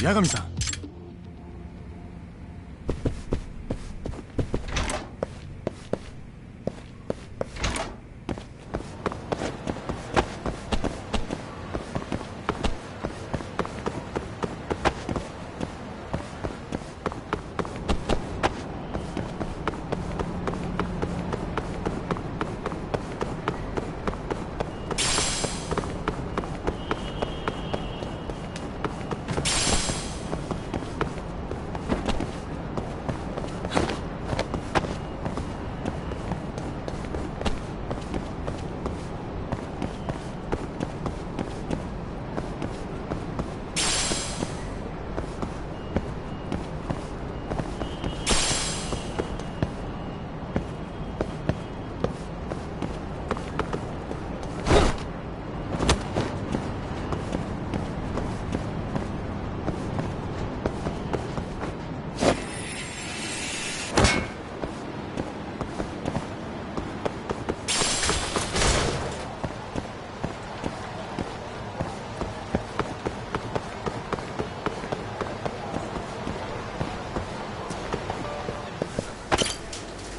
八神さん。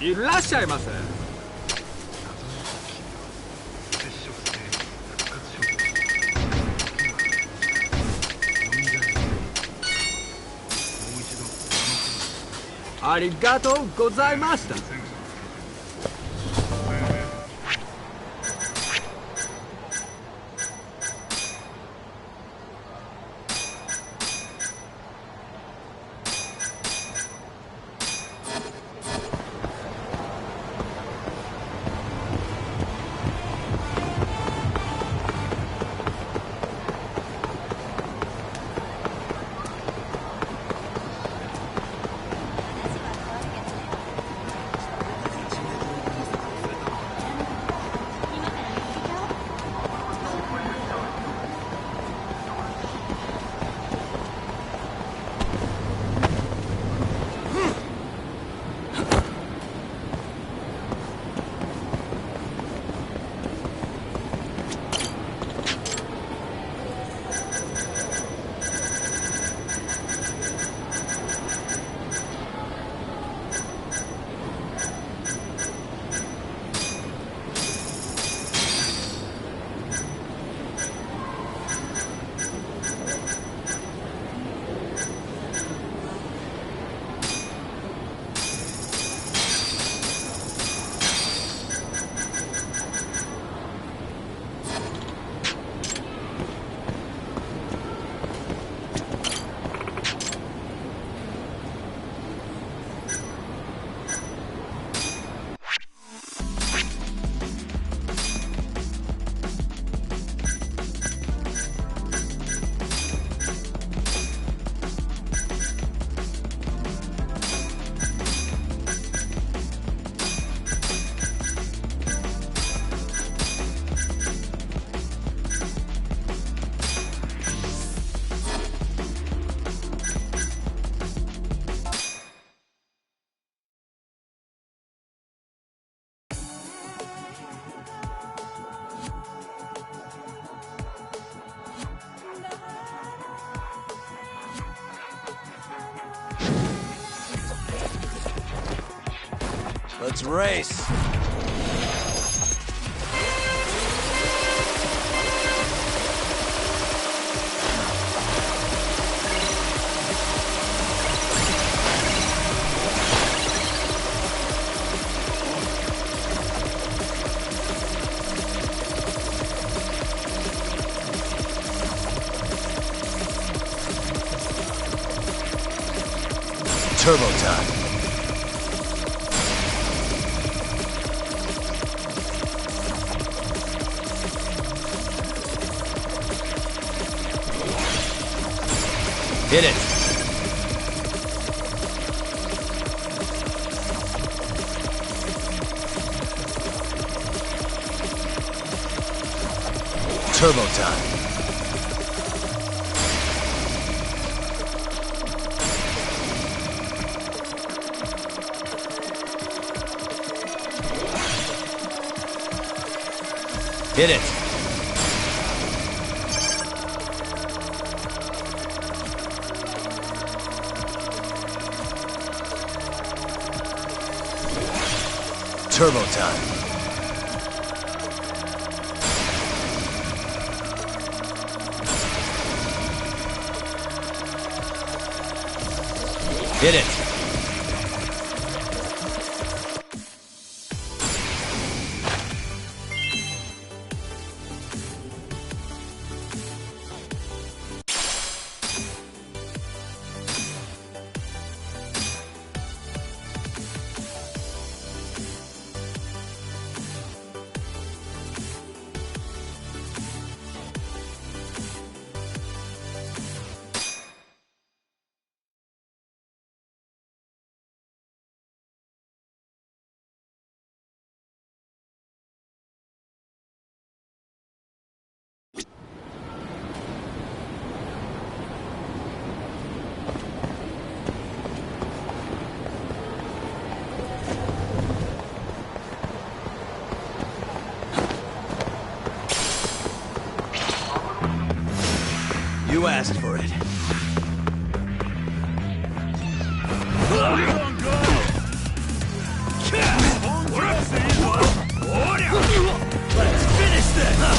いらっしゃいませ。ありがとうございました。Let's race. Turbo time. Hit it. Turbo time. Hit it. Turbo time. Hit it. You asked for it. Let's finish this!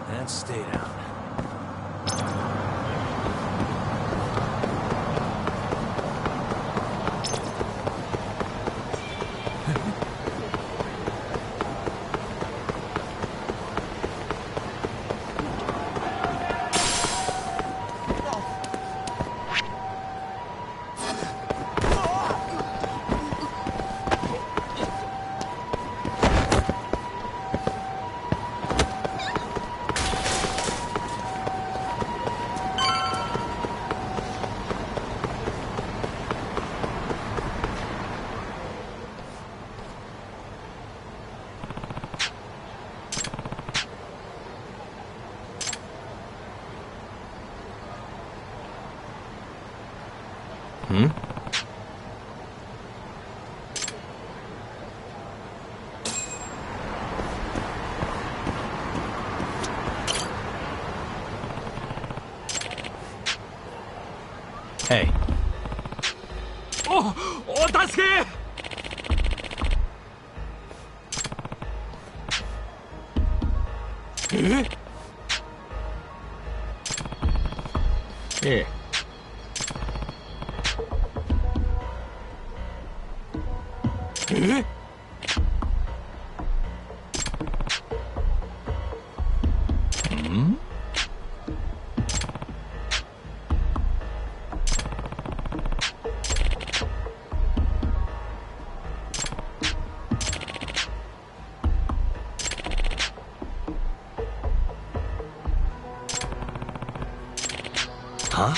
And stay down. Hmm? Hey. お助けええ。えHmm? Huh?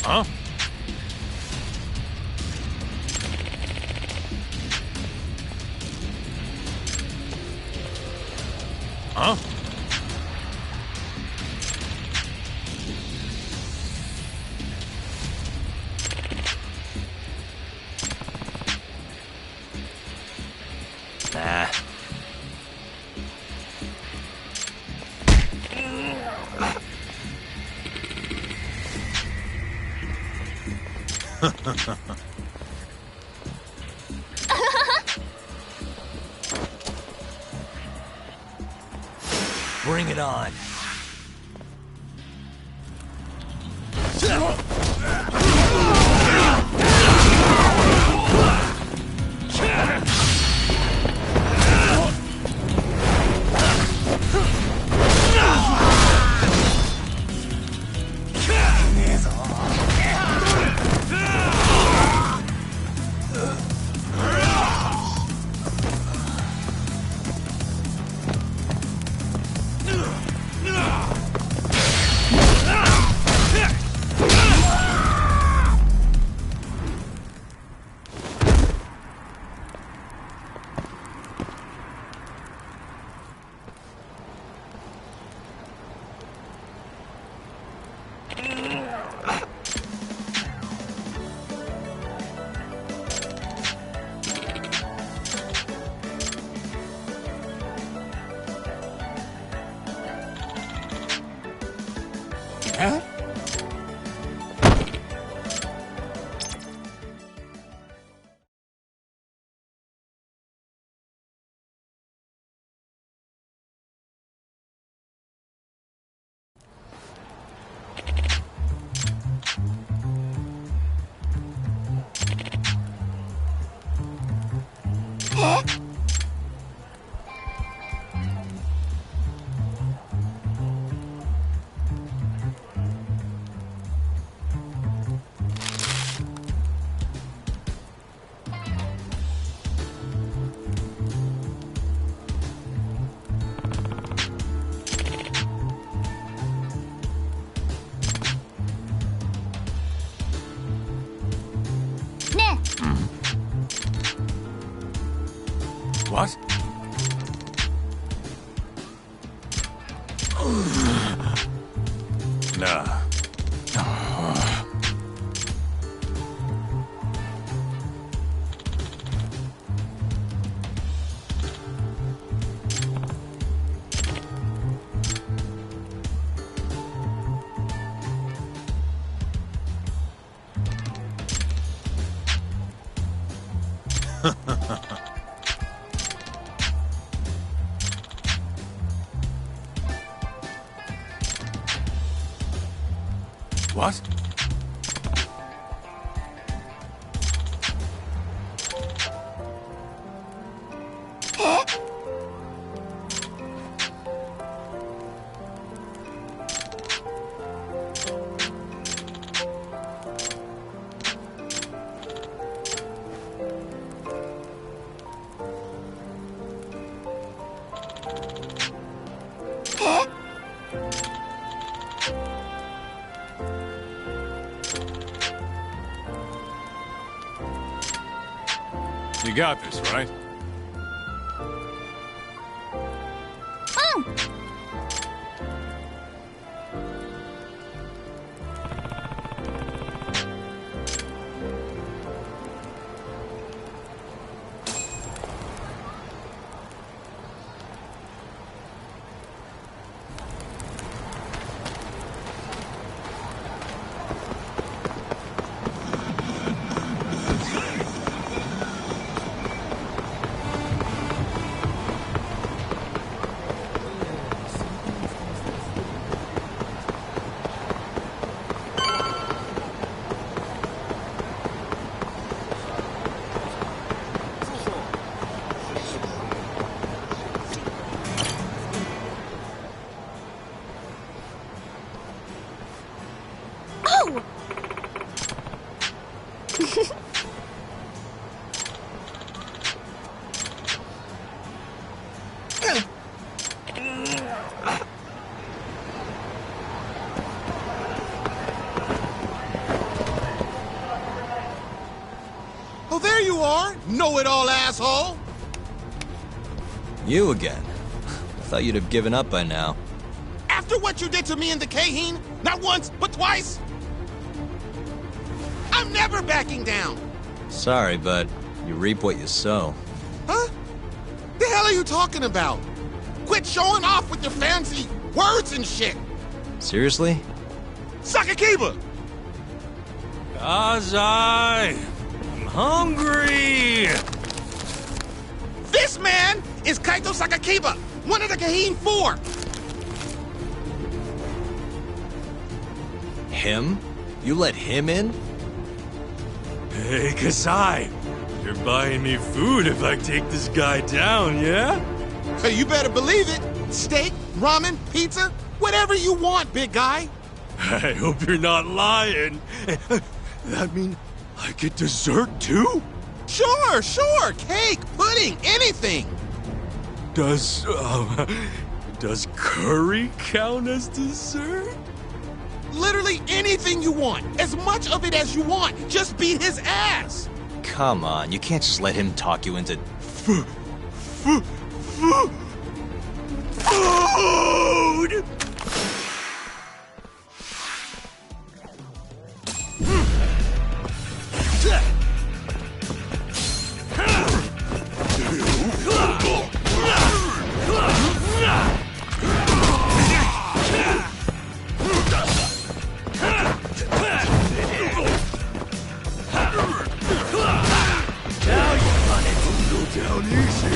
Huh? Huh? Nah. Bring it on. Huh? What? Nah. What? You got this, right? Oh, there you are, know-it-all asshole! You again. I thought you'd have given up by now. After what you did to me in the Kaheen, not once, but twice, I'm never backing down! Sorry, but you reap what you sow. Huh? The hell are you talking about? Quit showing off with your fancy words and shit! Seriously? Sakakiba! Kazai! I'm hungry! This man is Kaito Sakakiba, one of the Kaheen 4! Him? You let him in? Hey, Kazai! You're buying me food if I take this guy down, yeah? Hey, you better believe it! Steak, ramen, pizza, whatever you want, big guy! I hope you're not lying. That mean I get dessert too? Sure, sure! Cake, pudding, anything! Does curry count as dessert? Literally anything you want, as much of it as you want. Just beat his ass! Come on, you can't just let him talk you into... Food! Down easy.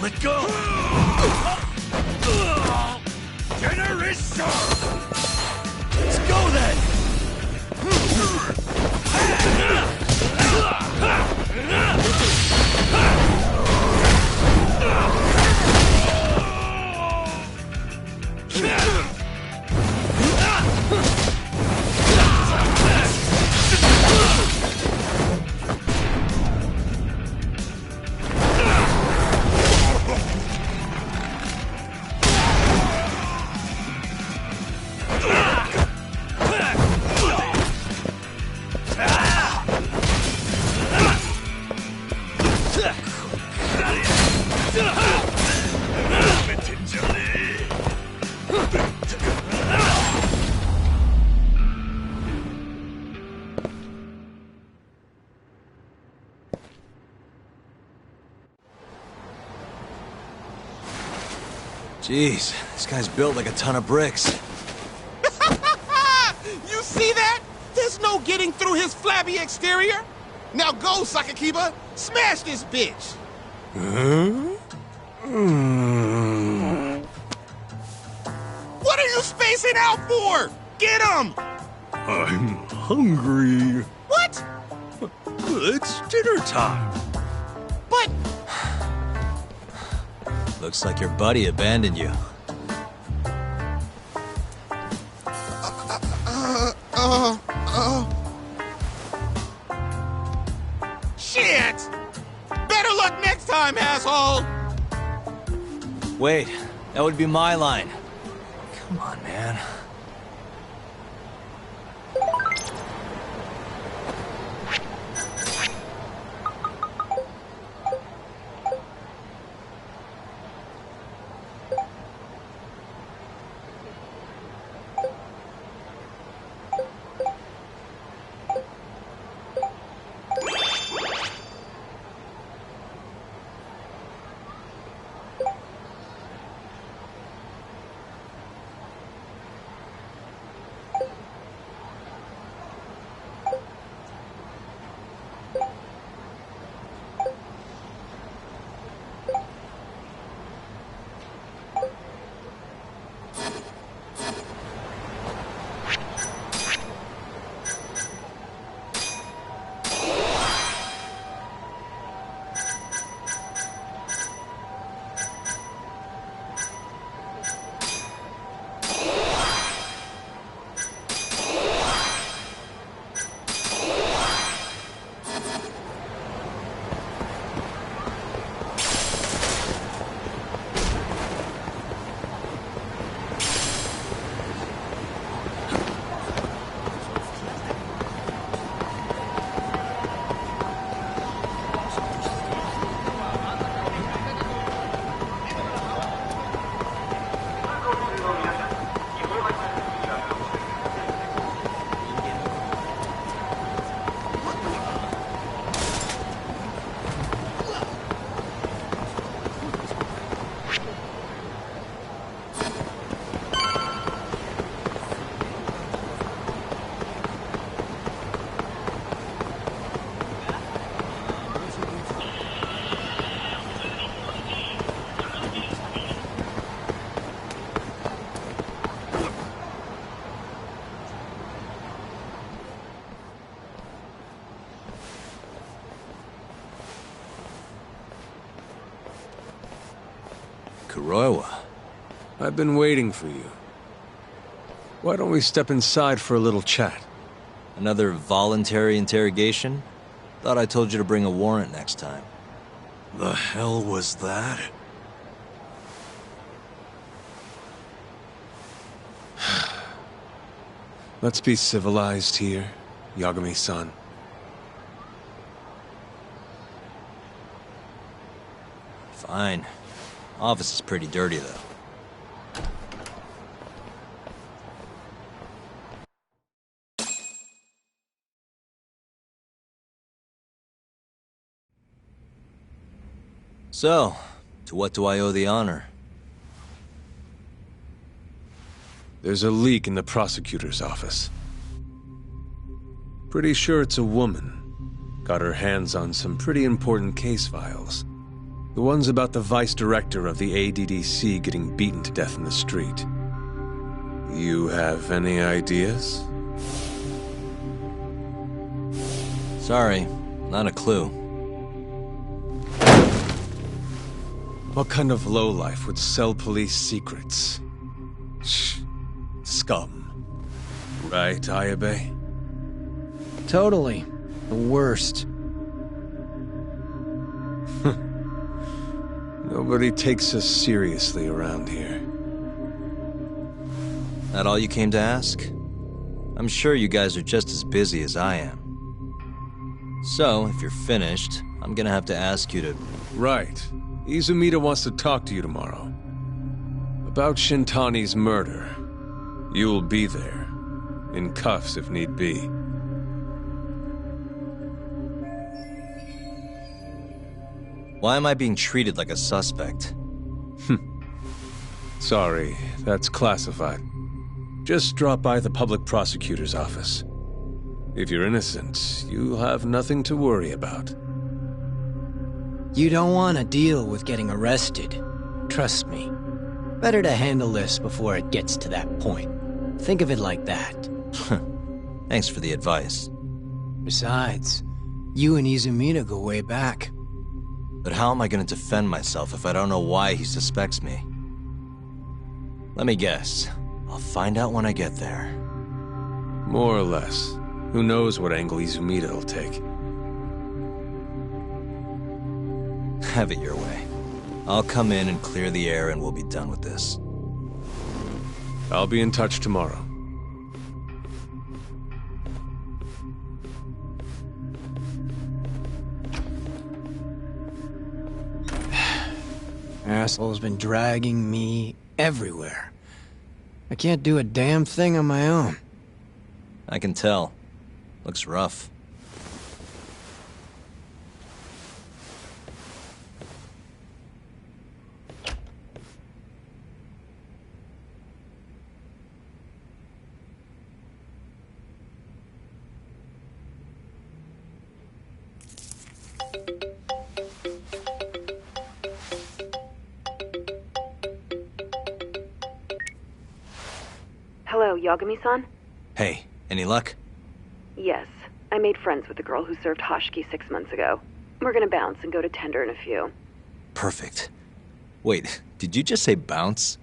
Let go! Generation! Let's go then! Jeez, this guy's built like a ton of bricks. You see that? There's no getting through his flabby exterior. Now go, Sakakiba. Smash this bitch. What are you spacing out for? Get him! I'm hungry. What? It's dinner time. But... Looks like your buddy abandoned you. Shit! Better luck next time, asshole! Wait, that would be my line. Come on, man. Roiwa. I've been waiting for you. Why don't we step inside for a little chat? Another voluntary interrogation? Thought I told you to bring a warrant next time. The hell was that? Let's be civilized here, Yagami-san. Fine. Office is pretty dirty, though. So, to what do I owe the honor? There's a leak in the prosecutor's office. Pretty sure it's a woman. Got her hands on some pretty important case files. The ones about the vice director of the ADDC getting beaten to death in the street. You have any ideas? Sorry, not a clue. What kind of lowlife would sell police secrets? Shh. Scum. Right, Ayabe? Totally. The worst. Nobody takes us seriously around here. That all you came to ask? I'm sure you guys are just as busy as I am. So, if you're finished, I'm gonna have to ask you to... Right. Izumida wants to talk to you tomorrow. About Shintani's murder. You'll be there. In cuffs if need be. Why am I being treated like a suspect? Sorry, that's classified. Just drop by the public prosecutor's office. If you're innocent, you'll have nothing to worry about. You don't want to deal with getting arrested. Trust me. Better to handle this before it gets to that point. Think of it like that. Thanks for the advice. Besides, you and Izumida go way back. But how am I going to defend myself if I don't know why he suspects me? Let me guess. I'll find out when I get there. More or less. Who knows what angle Izumida will take. Have it your way. I'll come in and clear the air and we'll be done with this. I'll be in touch tomorrow. Asshole's been dragging me everywhere. I can't do a damn thing on my own. I can tell. Looks rough. Hello, Yagami-san? Hey, any luck? Yes. I made friends with the girl who served Hoshiki 6 months ago. We're gonna bounce and go to Tender in a few. Perfect. Wait, did you just say bounce?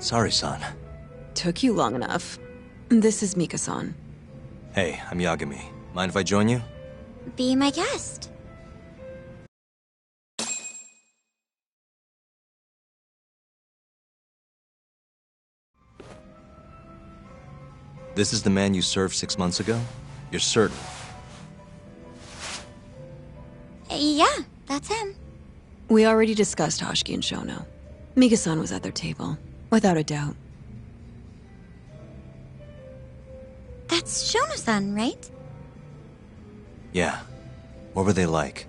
Sorry, son. Took you long enough. This is Mika-san. Hey, I'm Yagami. Mind if I join you? Be my guest. This is the man you served 6 months ago? You're certain? Yeah, that's him. We already discussed Hoshiki and Shono. Mika-san was at their table, without a doubt. That's Shono-san, right? Yeah. What were they like?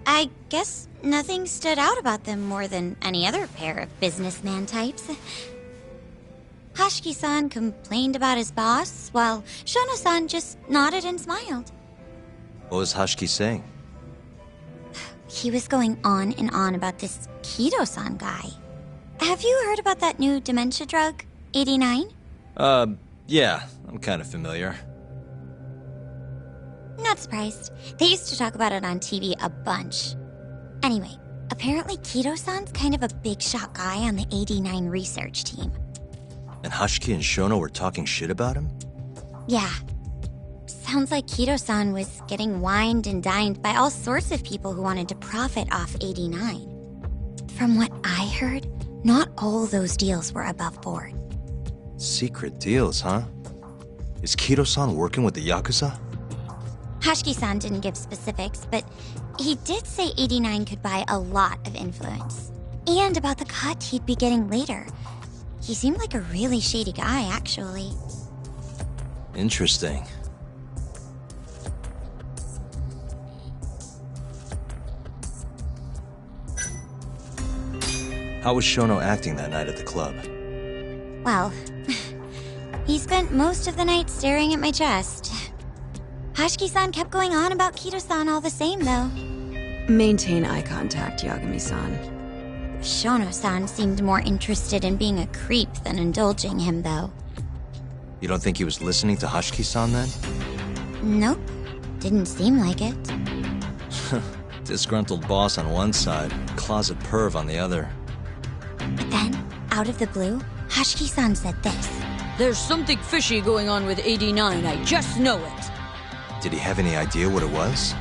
I guess nothing stood out about them more than any other pair of businessman types. Hoshiki-san complained about his boss, while Shono-san just nodded and smiled. What was Hoshiki saying? He was going on and on about this Kido-san guy. Have you heard about that new dementia drug, 89? Yeah, I'm kind of familiar. Not surprised. They used to talk about it on TV a bunch. Anyway, apparently Kido-san's kind of a big shot guy on the 89 research team. And Hoshiki and Shono were talking shit about him? Yeah. Sounds like Kido-san was getting wined and dined by all sorts of people who wanted to profit off 89. From what I heard, not all those deals were above board. Secret deals, huh? Is Kido-san working with the Yakuza? Hoshiki-san didn't give specifics, but he did say 89 could buy a lot of influence. And about the cut he'd be getting later. He seemed like a really shady guy, actually. Interesting. How was Shono acting that night at the club? Well, he spent most of the night staring at my chest. Hoshiki-san kept going on about Kido-san all the same, though. Maintain eye contact, Yagami-san. Shono-san seemed more interested in being a creep than indulging him, though. You don't think he was listening to Hoshiki-san then? Nope. Didn't seem like it. Disgruntled boss on one side, closet perv on the other. But then, out of the blue, Hoshiki-san said this. There's something fishy going on with 89, I just know it. Did he have any idea what it was?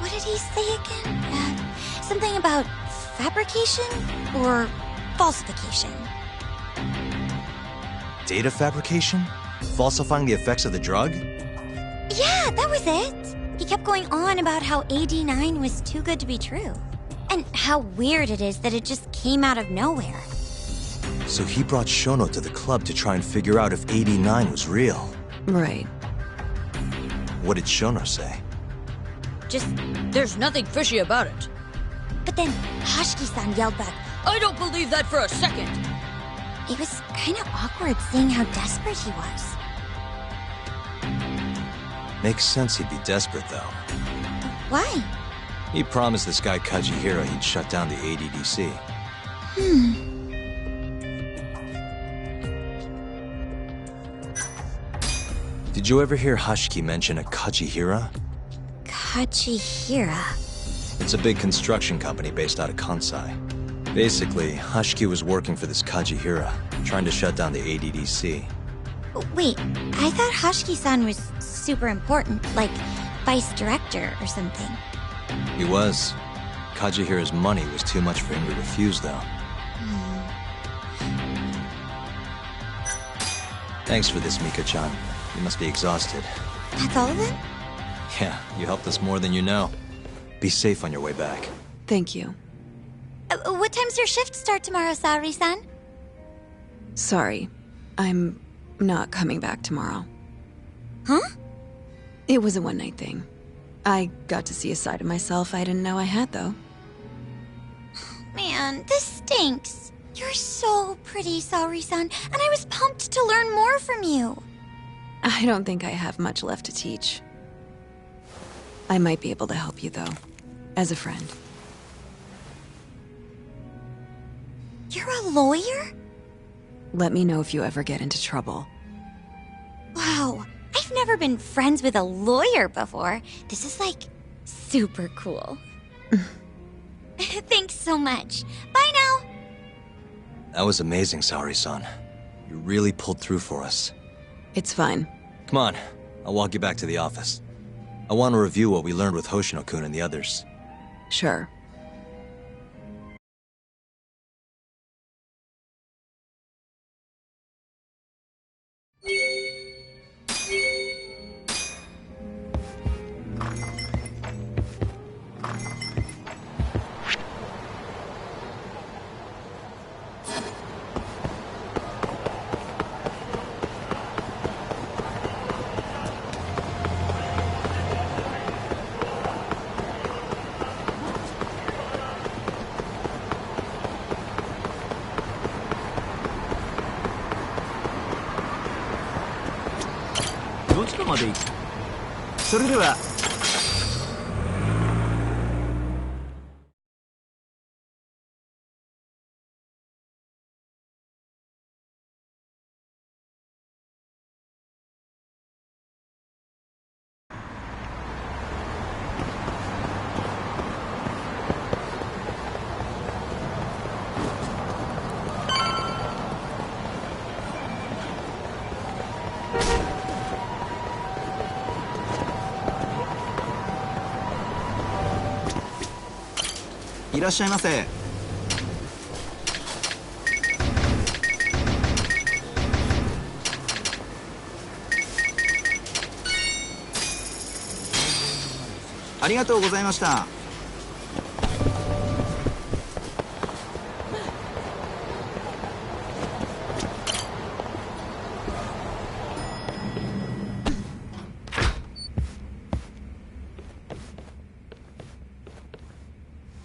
What did he say again? Something about fabrication or falsification. Data fabrication? Falsifying the effects of the drug? Yeah, that was it. He kept going on about how 89 was too good to be true. And how weird it is that it just came out of nowhere. So he brought Shono to the club to try and figure out if 89 was real. Right. What did Shono say? Just, there's nothing fishy about it. But then Hoshiki-san yelled back, I don't believe that for a second. It was kind of awkward seeing how desperate he was. Makes sense he'd be desperate, though. Why? He promised this guy Kajihira he'd shut down the ADDC. Did you ever hear Hoshiki mention a Kajihira? Kajihira. It's a big construction company based out of Kansai. Basically, Hoshiki was working for this Kajihira, trying to shut down the ADDC. Wait, I thought Hoshiki-san was super important, like vice director or something. He was. Kajihira's money was too much for him to refuse, though. Thanks for this, Mika-chan. You must be exhausted. That's all of it? Yeah, you helped us more than you know. Be safe on your way back. Thank you. What time's your shift start tomorrow, Saori-san? Sorry. I'm not coming back tomorrow. Huh? It was a one-night thing. I got to see a side of myself I didn't know I had, though. Man, this stinks. You're so pretty, Saori-san, and I was pumped to learn more from you. I don't think I have much left to teach. I might be able to help you, though. As a friend. You're a lawyer? Let me know if you ever get into trouble. Wow, I've never been friends with a lawyer before. This is, like, super cool. Thanks so much. Bye now. That was amazing, Saori-san. You really pulled through for us. It's fine. Come on, I'll walk you back to the office. I want to review what we learned with Hoshino-kun and the others. Sure.いらっしゃいませ。ありがとうございました。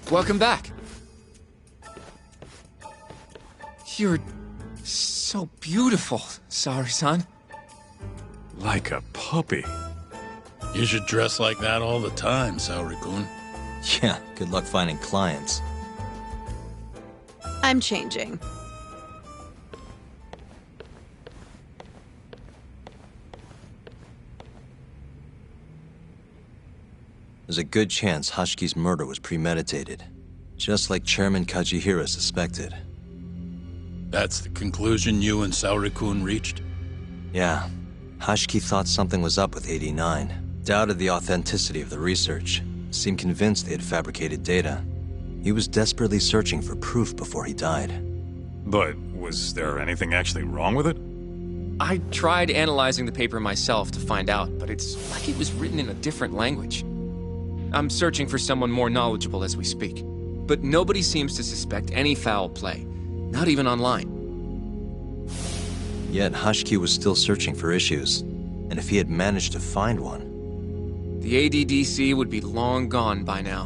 Welcome back. You're so beautiful, Saori-san. Like a puppy. You should dress like that all the time, Saori-kun. Yeah, good luck finding clients. I'm changing. There's a good chance Hashiki's murder was premeditated, just like Chairman Kajihira suspected. That's the conclusion you and Saori-kun reached? Yeah. Hashiki thought something was up with 89, doubted the authenticity of the research, seemed convinced they had fabricated data. He was desperately searching for proof before he died. But was there anything actually wrong with it? I tried analyzing the paper myself to find out, but it's like it was written in a different language. I'm searching for someone more knowledgeable as we speak, but nobody seems to suspect any foul play, not even online. Yet Hashiki was still searching for issues, and if he had managed to find one... The ADDC would be long gone by now.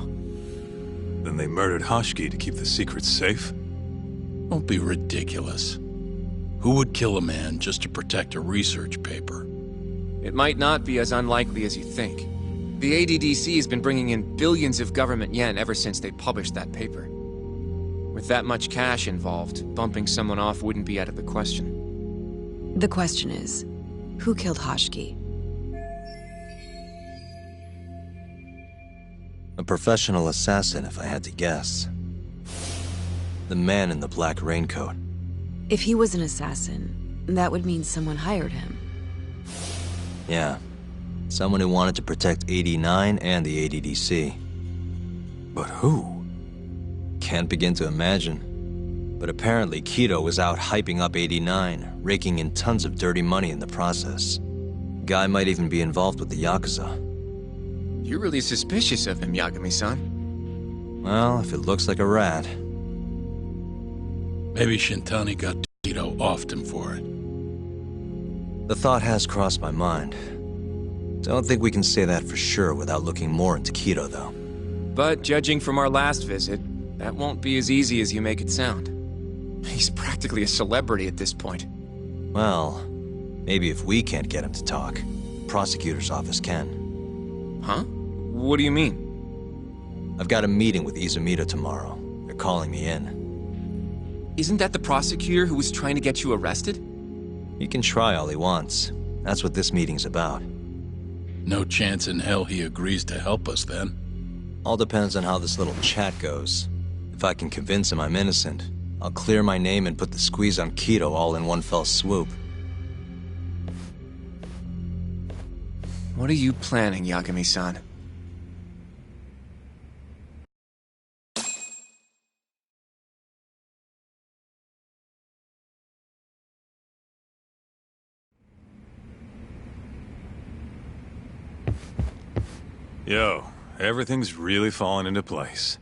Then they murdered Hashiki to keep the secret safe? Don't be ridiculous. Who would kill a man just to protect a research paper? It might not be as unlikely as you think. The ADDC has been bringing in billions of government yen ever since they published that paper. With that much cash involved, bumping someone off wouldn't be out of the question. The question is, who killed Hashiki? A professional assassin, if I had to guess. The man in the black raincoat. If he was an assassin, that would mean someone hired him. Yeah. Someone who wanted to protect 89 and the ADDC. But who? Can't begin to imagine. But apparently Kido was out hyping up 89, raking in tons of dirty money in the process. Guy might even be involved with the Yakuza. You're really suspicious of him, Yagami-san. Well, if it looks like a rat. Maybe Shintani got Kido offed him for it. The thought has crossed my mind. Don't think we can say that for sure without looking more into Kido, though. But judging from our last visit, that won't be as easy as you make it sound. He's practically a celebrity at this point. Well, maybe if we can't get him to talk, prosecutor's office can. Huh? What do you mean? I've got a meeting with Izumida tomorrow. They're calling me in. Isn't that the prosecutor who was trying to get you arrested? He can try all he wants. That's what this meeting's about. No chance in hell he agrees to help us, then. All depends on how this little chat goes. If I can convince him I'm innocent, I'll clear my name and put the squeeze on Kido all in one fell swoop. What are you planning, Yagami-san? Yo, everything's really falling into place.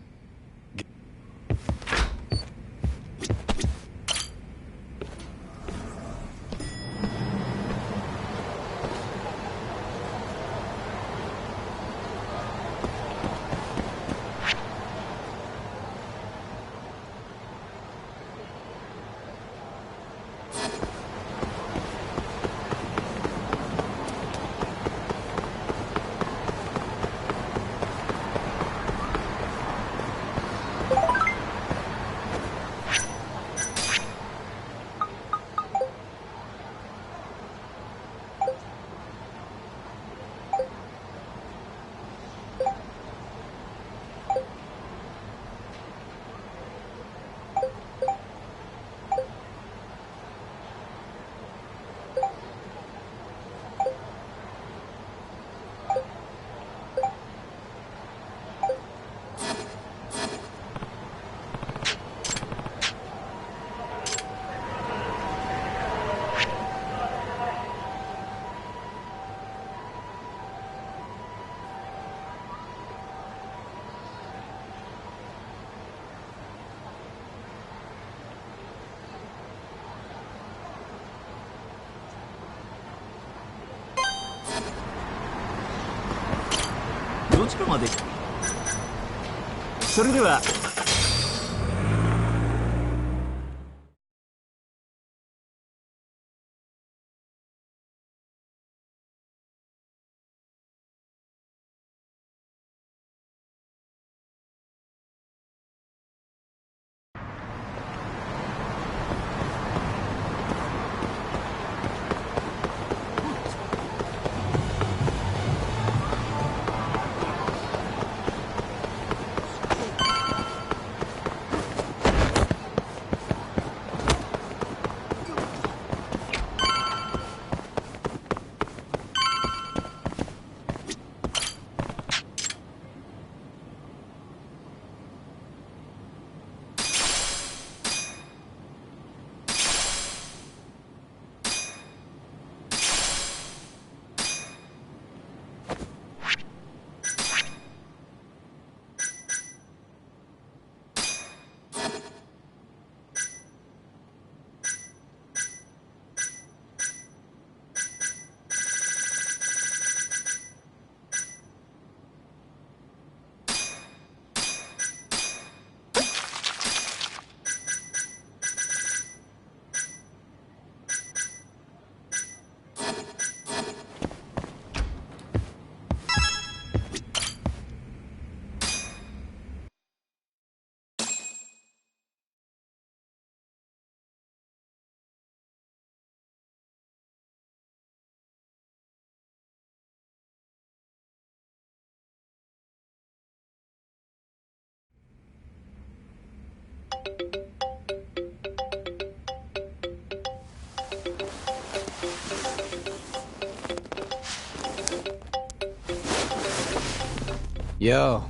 Yo.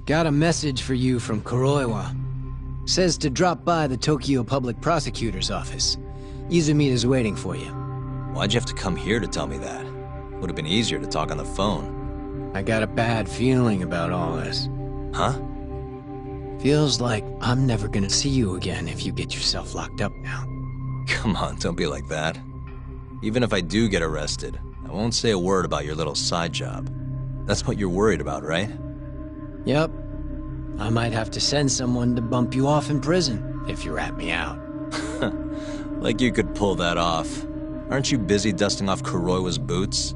Got a message for you from Kuroiwa. Says to drop by the Tokyo Public Prosecutor's office. Izumida's waiting for you. Why'd you have to come here to tell me that? Would have been easier to talk on the phone. I got a bad feeling about all this. Huh? Feels like I'm never gonna see you again if you get yourself locked up now. Come on, don't be like that. Even if I do get arrested, I won't say a word about your little side job. That's what you're worried about, right? Yep. I might have to send someone to bump you off in prison if you rat me out. Like you could pull that off. Aren't you busy dusting off Kuroiwa's boots?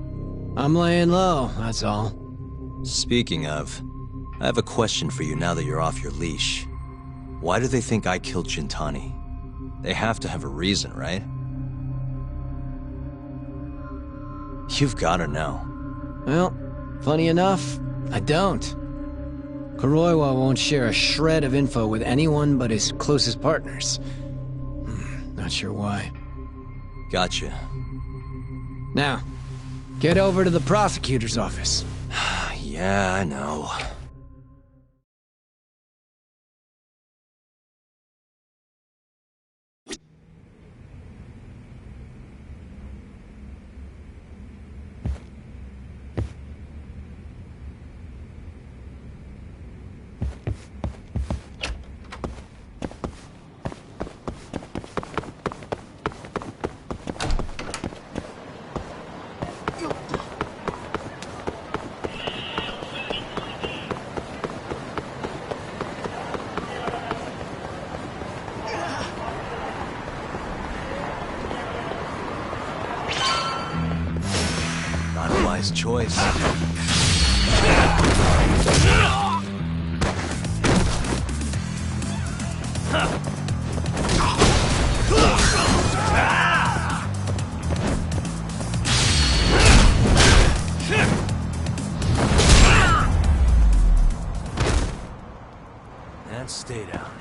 I'm laying low, that's all. Speaking of, I have a question for you now that you're off your leash. Why do they think I killed Shintani? They have to have a reason, right? You've gotta know. Well, funny enough, I don't. Kuroiwa won't share a shred of info with anyone but his closest partners. Not sure why. Gotcha. Now, get over to the prosecutor's office. Yeah, I know. Not a wise choice. And stay down.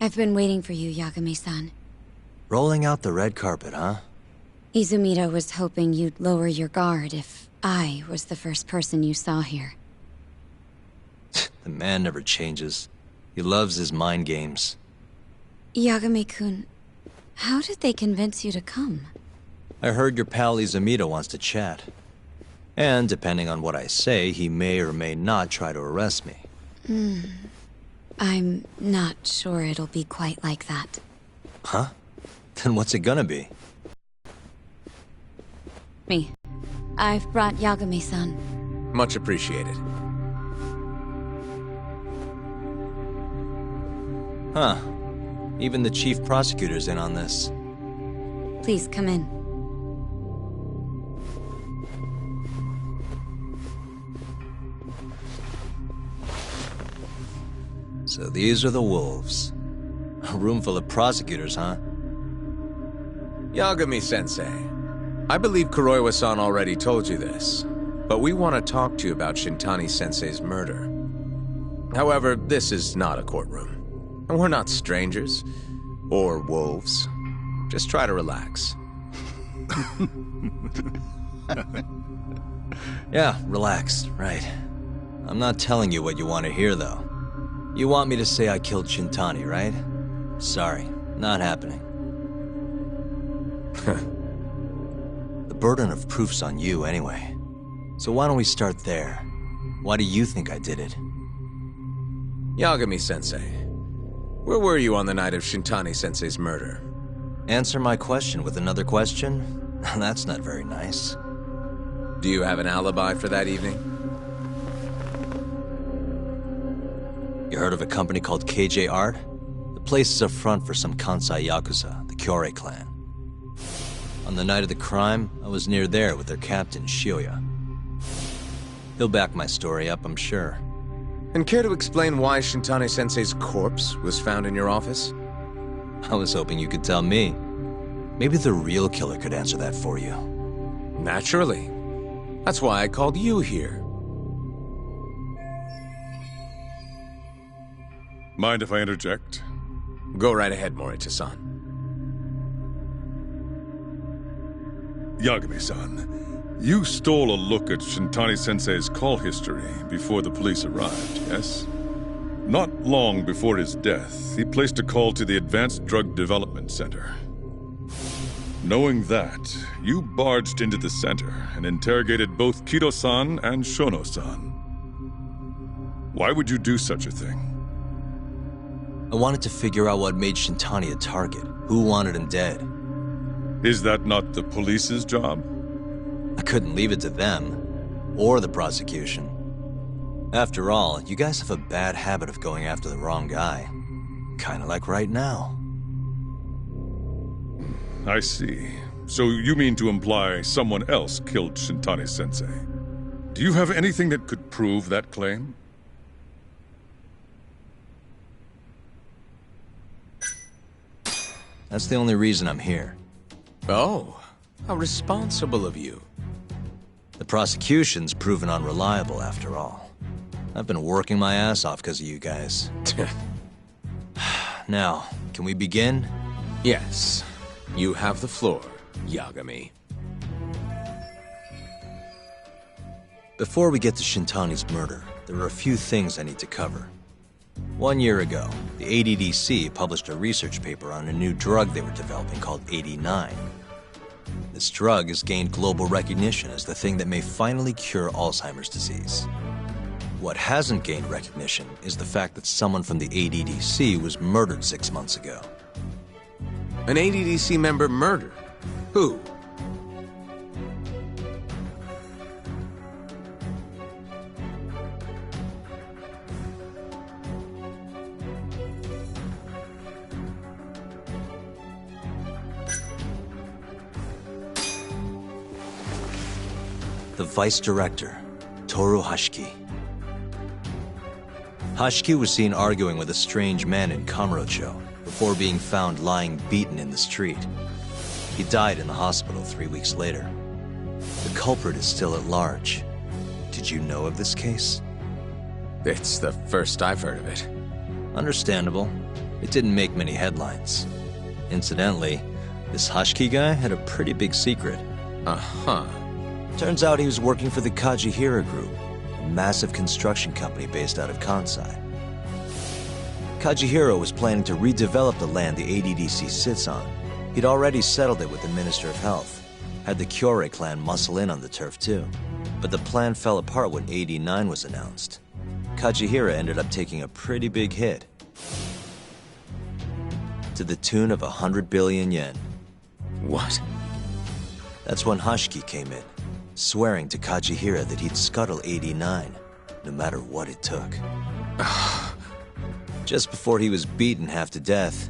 I've been waiting for you, Yagami-san. Rolling out the red carpet, huh? Izumida was hoping you'd lower your guard if I was the first person you saw here. The man never changes. He loves his mind games. Yagami-kun, how did they convince you to come? I heard your pal Izumida wants to chat. And depending on what I say, he may or may not try to arrest me. I'm not sure it'll be quite like that. Huh? Then what's it gonna be? Me. I've brought Yagami-san. Much appreciated. Huh. Even the chief prosecutor's in on this. Please come in. So these are the wolves. A room full of prosecutors, huh? Yagami-sensei, I believe Kuroiwa-san already told you this, but we want to talk to you about Shintani-sensei's murder. However, this is not a courtroom. And we're not strangers. Or wolves. Just try to relax. Yeah, relax, right. I'm not telling you what you want to hear, though. You want me to say I killed Shintani, right? Sorry, not happening. The burden of proof's on you, anyway. So why don't we start there? Why do you think I did it? Yagami-sensei, where were you on the night of Shintani-sensei's murder? Answer my question with another question? That's not very nice. Do you have an alibi for that evening? You heard of a company called KJ Art? The place is a front for some Kansai Yakuza, the Kyorei clan. On the night of the crime, I was near there with their captain, Shioya. He'll back my story up, I'm sure. And care to explain why Shintani-sensei's corpse was found in your office? I was hoping you could tell me. Maybe the real killer could answer that for you. Naturally. That's why I called you here. Mind if I interject? Go right ahead, Morita-san. Yagami-san, you stole a look at Shintani-sensei's call history before the police arrived, yes? Not long before his death, he placed a call to the Advanced Drug Development Center. Knowing that, you barged into the center and interrogated both Kido-san and Shono-san. Why would you do such a thing? I wanted to figure out what made Shintani a target. Who wanted him dead? Is that not the police's job? I couldn't leave it to them, or the prosecution. After all, you guys have a bad habit of going after the wrong guy. Kinda like right now. I see. So you mean to imply someone else killed Shintani-sensei? Do you have anything that could prove that claim? That's the only reason I'm here. Oh, how responsible of you. The prosecution's proven unreliable, after all. I've been working my ass off because of you guys. Now, can we begin? Yes. You have the floor, Yagami. Before we get to Shintani's murder, there are a few things I need to cover. 1 year ago, the ADDC published a research paper on a new drug they were developing called 89. This drug has gained global recognition as the thing that may finally cure Alzheimer's disease. What hasn't gained recognition is the fact that someone from the ADDC was murdered 6 months ago. An ADDC member murdered? Who? The vice director, Toru Hashiki. Hashiki was seen arguing with a strange man in Kamurocho before being found lying beaten in the street. He died in the hospital 3 weeks later. The culprit is still at large. Did you know of this case? It's the first I've heard of it. Understandable. It didn't make many headlines. Incidentally, this Hashiki guy had a pretty big secret. Uh-huh. Turns out he was working for the Kajihira Group, a massive construction company based out of Kansai. Kajihira was planning to redevelop the land the ADDC sits on. He'd already settled it with the Minister of Health, had the Kyorei clan muscle in on the turf too. But the plan fell apart when 89 was announced. Kajihira ended up taking a pretty big hit, to the tune of 100 billion yen. What? That's when Hashiki came in, swearing to Kajihira that he'd scuttle 89, no matter what it took. Just before he was beaten half to death,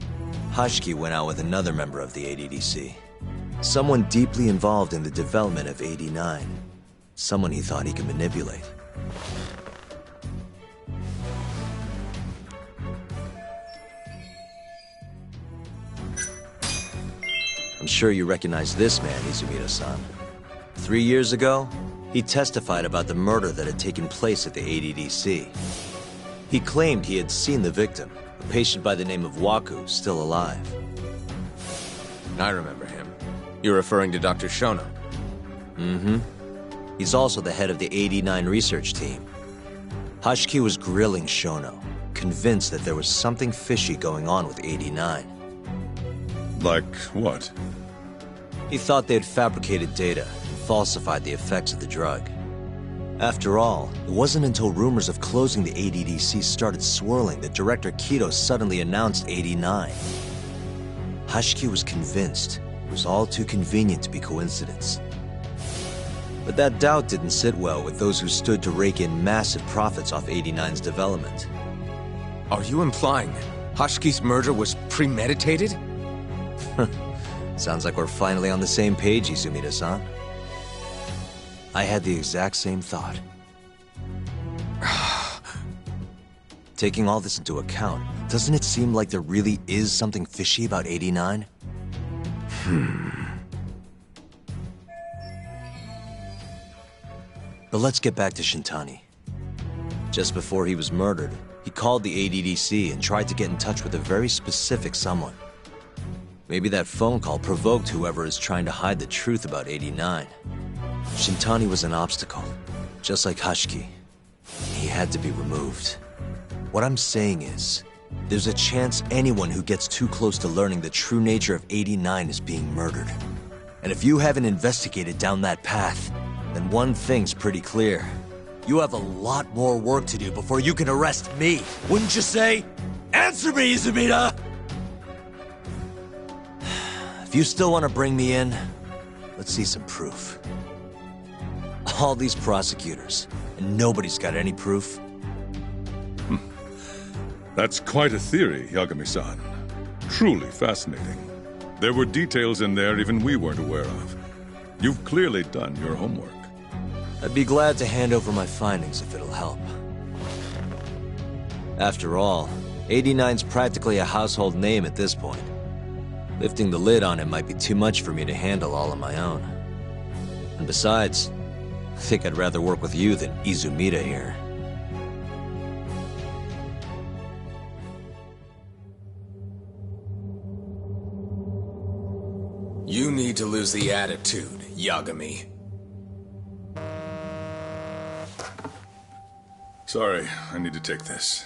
Hashiki went out with another member of the ADDC. Someone deeply involved in the development of 89. Someone he thought he could manipulate. I'm sure you recognize this man, Izumida-san. 3 years ago, he testified about the murder that had taken place at the ADDC. He claimed he had seen the victim, a patient by the name of Waku, still alive. I remember him. You're referring to Dr. Shono? Mm-hmm. He's also the head of the 89 research team. Hashiki was grilling Shono, convinced that there was something fishy going on with 89. Like what? He thought they'd fabricated data and falsified the effects of the drug. After all, it wasn't until rumors of closing the ADDC started swirling that Director Kido suddenly announced 89. Hashiki was convinced it was all too convenient to be coincidence. But that doubt didn't sit well with those who stood to rake in massive profits off 89's development. Are you implying Hashiki's murder was premeditated? Sounds like we're finally on the same page, Izumida-san. I had the exact same thought. Taking all this into account, doesn't it seem like there really is something fishy about 89? But let's get back to Shintani. Just before he was murdered, he called the ADDC and tried to get in touch with a very specific someone. Maybe that phone call provoked whoever is trying to hide the truth about 89. Shintani was an obstacle, just like Hashiki. He had to be removed. What I'm saying is, there's a chance anyone who gets too close to learning the true nature of 89 is being murdered. And if you haven't investigated down that path, then one thing's pretty clear. You have a lot more work to do before you can arrest me, wouldn't you say? Answer me, Izumida! If you still want to bring me in, let's see some proof. All these prosecutors, and nobody's got any proof. That's quite a theory, Yagami-san. Truly fascinating. There were details in there even we weren't aware of. You've clearly done your homework. I'd be glad to hand over my findings if it'll help. After all, 89's practically a household name at this point. Lifting the lid on him might be too much for me to handle all on my own. And besides, I think I'd rather work with you than Izumida here. You need to lose the attitude, Yagami. Sorry, I need to take this.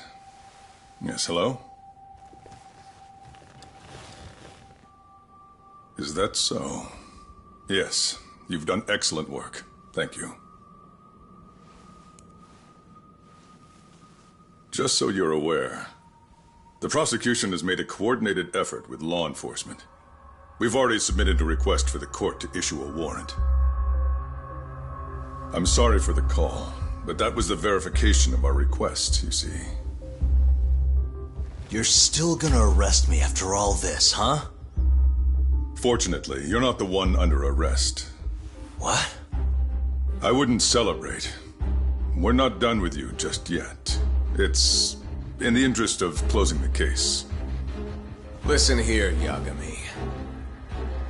Yes, hello? Is that so? Yes, you've done excellent work. Thank you. Just so you're aware, the prosecution has made a coordinated effort with law enforcement. We've already submitted a request for the court to issue a warrant. I'm sorry for the call, but that was the verification of our request, you see. You're still gonna arrest me after all this, huh? Fortunately, you're not the one under arrest. What? I wouldn't celebrate. We're not done with you just yet. It's in the interest of closing the case. Listen here, Yagami.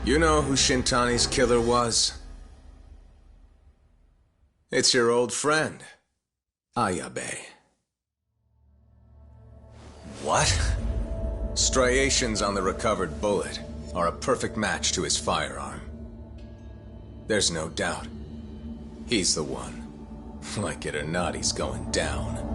You know who Shintani's killer was? It's your old friend, Ayabe. What? Striations on the recovered bullet are a perfect match to his firearm. There's no doubt. He's the one. Like it or not, he's going down.